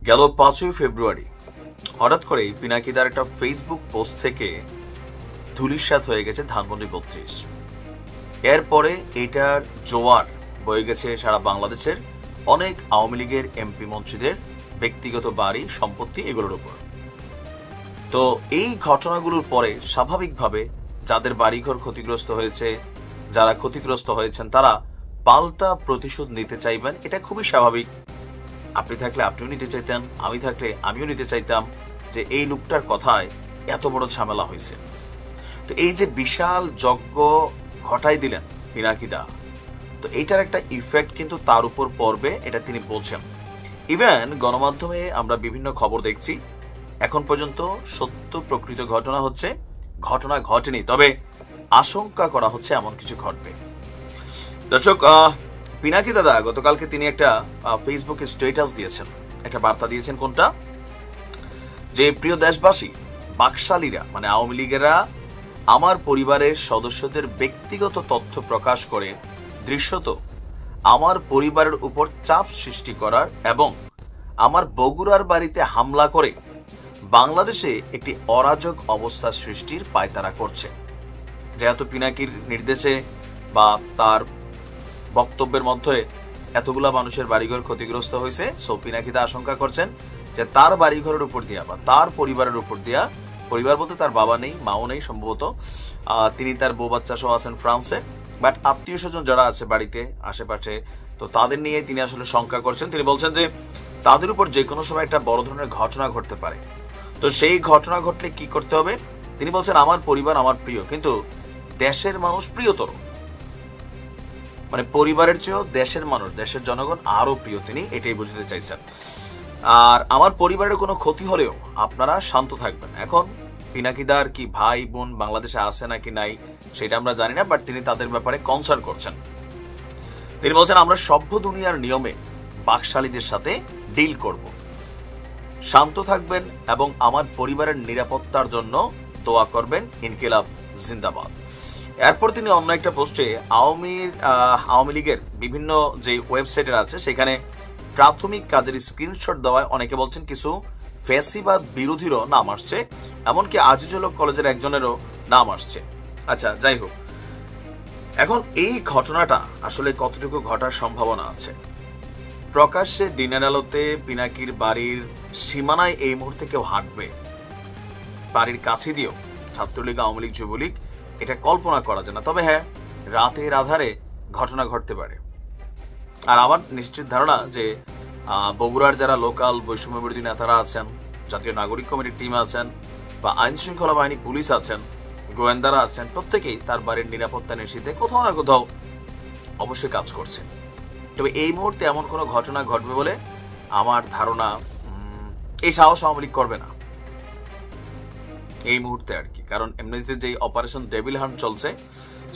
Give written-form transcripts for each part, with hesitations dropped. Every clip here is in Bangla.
গেল 5ই ফেব্রুয়ারি হঠাৎ করেই পিনাকিদার একটা ফেসবুক পোস্ট থেকে ধূলিসাৎ হয়ে গেছে ধানমন্ডি 32। এরপরে এটার জোয়ার বয়ে গেছে সারা বাংলাদেশের অনেক আওয়ামী লীগের এমপি মন্ত্রীদের ব্যক্তিগত বাড়ি সম্পত্তি এগুলোর উপর। তো এই ঘটনাগুলোর পরে স্বাভাবিকভাবে যাদের বাড়িঘর ক্ষতিগ্রস্ত হয়েছে, যারা ক্ষতিগ্রস্ত হয়েছেন তারা পাল্টা প্রতিশোধ নিতে চাইবেন। এটা খুবই স্বাভাবিক। আপনি থাকলে আপনিও নিতে চাইতেন, আমি থাকলে আমিও নিতে চাইতাম যে এই লোকটার কথায় এত বড় ঝামেলা হয়েছে। তো এই যে বিশাল যজ্ঞ ঘটাই দিলেন পিনাকিদা, তো এইটার একটা ইফেক্ট কিন্তু তার উপর পড়বে, এটা তিনি বলছেন। ইভেন গণমাধ্যমে আমরা বিভিন্ন খবর দেখছি, এখন পর্যন্ত সত্য প্রকৃত ঘটনা হচ্ছে ঘটনা ঘটেনি, তবে আশঙ্কা করা হচ্ছে এমন কিছু ঘটবে। দর্শক, পিনাকি দাদা গতকালকে তিনি একটা ফেসবুকে স্ট্যাটাস দিয়েছেন, একটা বার্তা দিয়েছেন। কোনটা? যে প্রিয় দেশবাসী, বাকশালীরা মানে আওয়ামী লীগেরা আমার পরিবারের সদস্যদের ব্যক্তিগত তথ্য প্রকাশ করে দৃশ্যত আমার পরিবারের উপর চাপ সৃষ্টি করার এবং আমার বগুড়ার বাড়িতে হামলা করে বাংলাদেশে একটি অরাজক অবস্থা সৃষ্টির পায়তারা করছে। যেহেতু পিনাকির নির্দেশে বা তার বক্তব্যের মধ্যে এতগুলা মানুষের বাড়িঘর ক্ষতিগ্রস্ত হয়েছে, সো পিনাকিদা আশঙ্কা করছেন যে তার বাড়িঘরের উপর দিয়া বা তার পরিবারের উপর দিয়া, পরিবার বলতে তার বাবা নেই, মাও নেই সম্ভবত, তিনি তার বউ বাচ্চা সহ আছেন ফ্রান্সে, বাট আত্মীয় স্বজন যারা আছে বাড়িতে আশেপাশে, তো তাদের নিয়ে তিনি আসলে শঙ্কা করছেন। তিনি বলছেন যে তাদের উপর যে কোনো সময় একটা বড় ধরনের ঘটনা ঘটতে পারে। তো সেই ঘটনা ঘটলে কি করতে হবে? তিনি বলছেন আমার পরিবার আমার প্রিয়, কিন্তু দেশের মানুষ প্রিয়তর, মানে পরিবারের চেয়েও দেশের মানুষ, দেশের জনগণ আরো প্রিয়, তিনি এটাই বুঝতে চাইছেন। আর আমার পরিবারের কোনো ক্ষতি হলেও আপনারা শান্ত থাকবেন। এখন পিনাকিদার কি ভাই বোন বাংলাদেশে আছে নাকি নাই সেটা আমরা জানি না, বাট তিনি তাদের ব্যাপারে কনসার্ন করছেন। তিনি বলছেন আমরা সভ্য দুনিয়ার নিয়মে বাকশালীদের সাথে ডিল করব, শান্ত থাকবেন এবং আমার পরিবারের নিরাপত্তার জন্য দোয়া করবেন, ইনকিলাব জিন্দাবাদ। এরপর তিনি অন্য একটা পোস্টে আওয়ামী লীগের বিভিন্ন যে ওয়েবসাইটের আছে সেখানে প্রাথমিক কাজের স্ক্রিনশট দেওয়ায় অনেকে বলছেন কিছু ফ্যাসিবাদ বিরোধীরও নাম আসছে, এমনকি আজিজুল হক কলেজের একজনেরও নাম আসছে। আচ্ছা, যাই হোক, এখন এই ঘটনাটা আসলে কতটুকু ঘটার সম্ভাবনা আছে? প্রকাশ্যে দিনের আলোতে পিনাকির বাড়ির সীমানায় এই মুহূর্তে কেউ হাঁটবে, বাড়ির কাছে দিয়েও ছাত্রলীগ, আওয়ামী লীগ, যুবলীগ, এটা কল্পনা করা যায় না। তবে হ্যাঁ, রাতের আধারে ঘটনা ঘটতে পারে। আর আমার নিশ্চিত ধারণা যে বগুড়ার যারা লোকাল বৈষম্য বিরোধী নেতারা আছেন, জাতীয় নাগরিক কমিটির টিম আছেন, বা আইন শৃঙ্খলা বাহিনী পুলিশ আছেন, গোয়েন্দারা আছেন, প্রত্যেকেই তার বাড়ির নিরাপত্তা নিশ্চিতে কোথাও না কোথাও অবশ্যই কাজ করছে। তবে এই মুহূর্তে এমন কোনো ঘটনা ঘটবে বলে আমার ধারণা, এই সাহস আওয়ামী লীগ করবে না এই মুহূর্তে আর কি। কারণ এমনিতে যে অপারেশন ডেভিল হান্ট চলছে,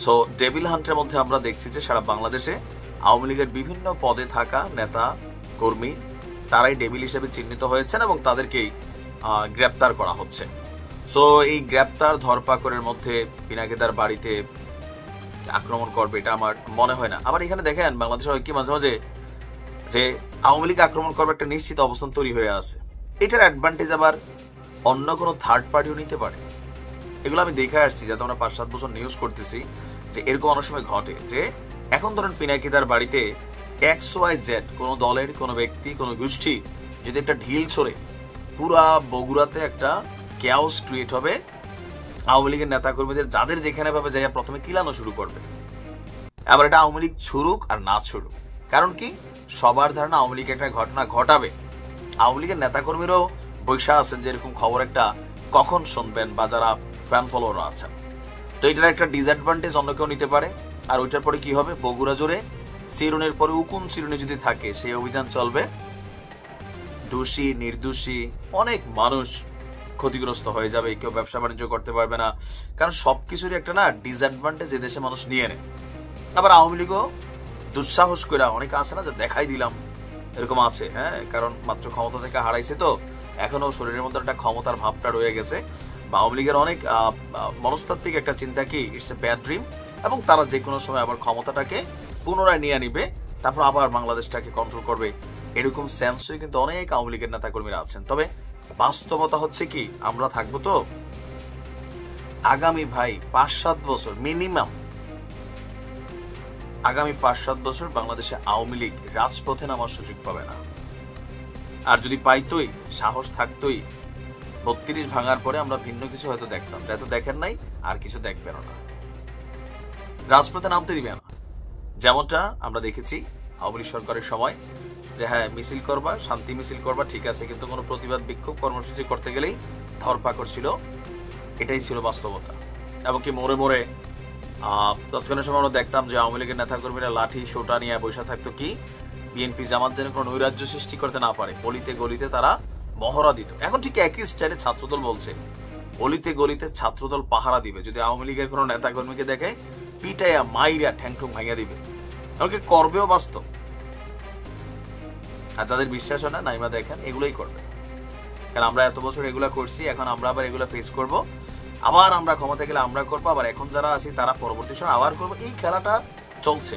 সো ডেভিল হান্টের মধ্যে আমরা দেখছি যে সারা বাংলাদেশে আওয়ামী লীগের বিভিন্ন পদে থাকা নেতা কর্মী তারাই ডেভিল হিসেবে চিহ্নিত হয়েছেন এবং তাদেরকেই গ্রেপ্তার করা হচ্ছে। সো এই গ্রেপ্তার ধরপাকড়ের মধ্যে পিনাকিদার বাড়িতে আক্রমণ করবে এটা আমার মনে হয় না। আবার এখানে দেখেন বাংলাদেশে হয় কি মাঝে মাঝে যে আওয়ামী লীগ আক্রমণ করবে একটা নিশ্চিত অবস্থান তৈরি হয়ে আছে, এটার অ্যাডভান্টেজ আবার অন্য কোনো থার্ড পার্টিও নিতে পারে। এগুলো আমি দেখে আসছি, যাতে আমরা 5-7 বছর নিউজ করতেছি যে এরকম অনেক সময় ঘটে যে এখন ধরেন পিনাকিদার বাড়িতে XYZ কোনো দলের কোনো ব্যক্তি কোনো গোষ্ঠী যদি একটা ঢিল ছড়ে, পুরা বগুড়াতে একটা ক্যাওস ক্রিয়েট হবে, আওয়ামী লীগের নেতা কর্মীদের যাদের যেখানে ভাবে যাইয়া প্রথমে কিলানো শুরু করবে। আবার এটা আওয়ামী লীগ ছুড়ুক আর না ছুড়ুক, কারণ কি সবার ধারণা আওয়ামী লীগ একটা ঘটনা ঘটাবে। আওয়ামী লীগের নেতা কর্মীরাও বৈশা আছেন যে এরকম খবর একটা কখন শুনবেন, বা যারা ফ্যান ফলোয়াররা আছেন। তো এটার একটা ডিসঅ্যাডভান্টেজ অন্য কেউ নিতে পারে। আর ওইটার পরে কি হবে, বগুড়া জুড়ে চিরুনির পরে উকুন চিরুনি যদি থাকে সেই অভিযান চলবে, দোষী নির্দোষী অনেক মানুষ ক্ষতিগ্রস্ত হয়ে যাবে, কেউ ব্যবসা বাণিজ্য করতে পারবে না। কারণ সবকিছুরই একটা না ডিসঅ্যাডভান্টেজ এদেশে মানুষ নিয়ে নেয়। আবার আওয়ামী লীগও দুঃসাহস করে অনেকে আছে না যে দেখাই দিলাম, এরকম আছে। হ্যাঁ, কারণ মাত্র ক্ষমতা থেকে হারাইছে, তো এখনো শরীরের মধ্যে একটা ক্ষমতার ভাবটা রয়ে গেছে। আওয়ামী লীগের অনেক মনস্তাত্ত্বিক একটা চিন্তা কি ইটস এ ব্যাড ড্রিম, এবং তারা যে কোনো সময় আবার ক্ষমতাটাকে পুনরায় নিয়ে নিবে, তারপর আবার বাংলাদেশটাকে কন্ট্রোল করবে, এরকম সেন্সে কিন্তু অনেক আওয়ামী লীগের নেতা কর্মীরা আছেন। তবে বাস্তবতা হচ্ছে কি, আমরা থাকবো তো আগামী ভাই 5-7 বছর মিনিমাম, আগামী 5-7 বছর বাংলাদেশে আওয়ামী লীগ রাজপথে নামার সুযোগ পাবে না। আর যদি পাইতোই, সাহস থাকতোই, 32 ভাঙার পরে আমরা ভিন্ন কিছু হয়তো দেখতাম, যাইতো দেখেন নাই, আর কিছু দেখবেন না, রাজপথে নামতে দিবে না। যেমনটা আমরা দেখেছি আওয়ামী লীগ সরকারের সময়, যে হ্যাঁ মিছিল করবা, শান্তি মিছিল করবা, ঠিক আছে, কিন্তু কোনো প্রতিবাদ বিক্ষোভ কর্মসূচি করতে গেলেই ধরপাকড় ছিল। এটাই ছিল বাস্তবতা। এমনকি মোড়ে মোড়ে তৎকালীন সময় আমরা দেখতাম যে আওয়ামী লীগের নেতাকর্মীরা লাঠি সোটা নিয়ে বসে থাকতো, কি বিএনপি জামাত যেন কোনো নৈরাজ্য সৃষ্টি করতে না পারে, গলিতে গলিতে তারা মহড়া দিত। এখন ঠিক একই স্টাইলে ছাত্রদল বলছে, গলিতে গলিতে ছাত্রদল পাহারা দিবে, যদি আওয়ামী লীগের কোনো নেতাকর্মীকে দেখে পিটাইয়া মাইরা ঠ্যাংঠুং ভাঙিয়া দিবে। এমনকি করবেও বাস্তব। আর যাদের বিশ্বাস হয় না, নাইমা দেখেন এগুলোই করবে, কারণ আমরা এত বছর এগুলা করছি, এখন আমরা আবার এগুলা ফেস করব, আবার আমরা ক্ষমতা গেলে আমরা করবো, আবার এখন যারা আছি তারা পরবর্তী সময় আবার করবো। এই খেলাটা চলছে।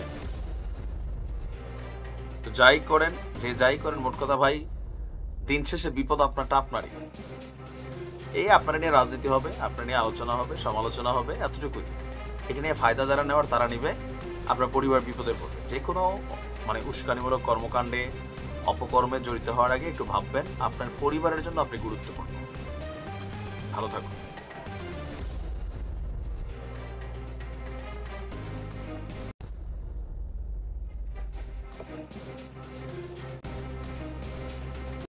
তো যাই করেন, যে যাই করেন, মোট কথা ভাই দিন শেষে বিপদ আপনারটা আপনারই। এই আপনারা নিয়ে রাজনীতি হবে, আপনার নিয়ে আলোচনা হবে, সমালোচনা হবে, এতটুকুই। এটা নিয়ে ফায়দা যারা নেওয়ার তারা নিবে, আপনার পরিবার বিপদে পড়বে। যে কোনো উস্কানিমূলক কর্মকাণ্ডে, অপকর্মে জড়িত হওয়ার আগে একটু ভাববেন আপনার পরিবারের জন্য আপনি গুরুত্বপূর্ণ। ভালো থাকুন।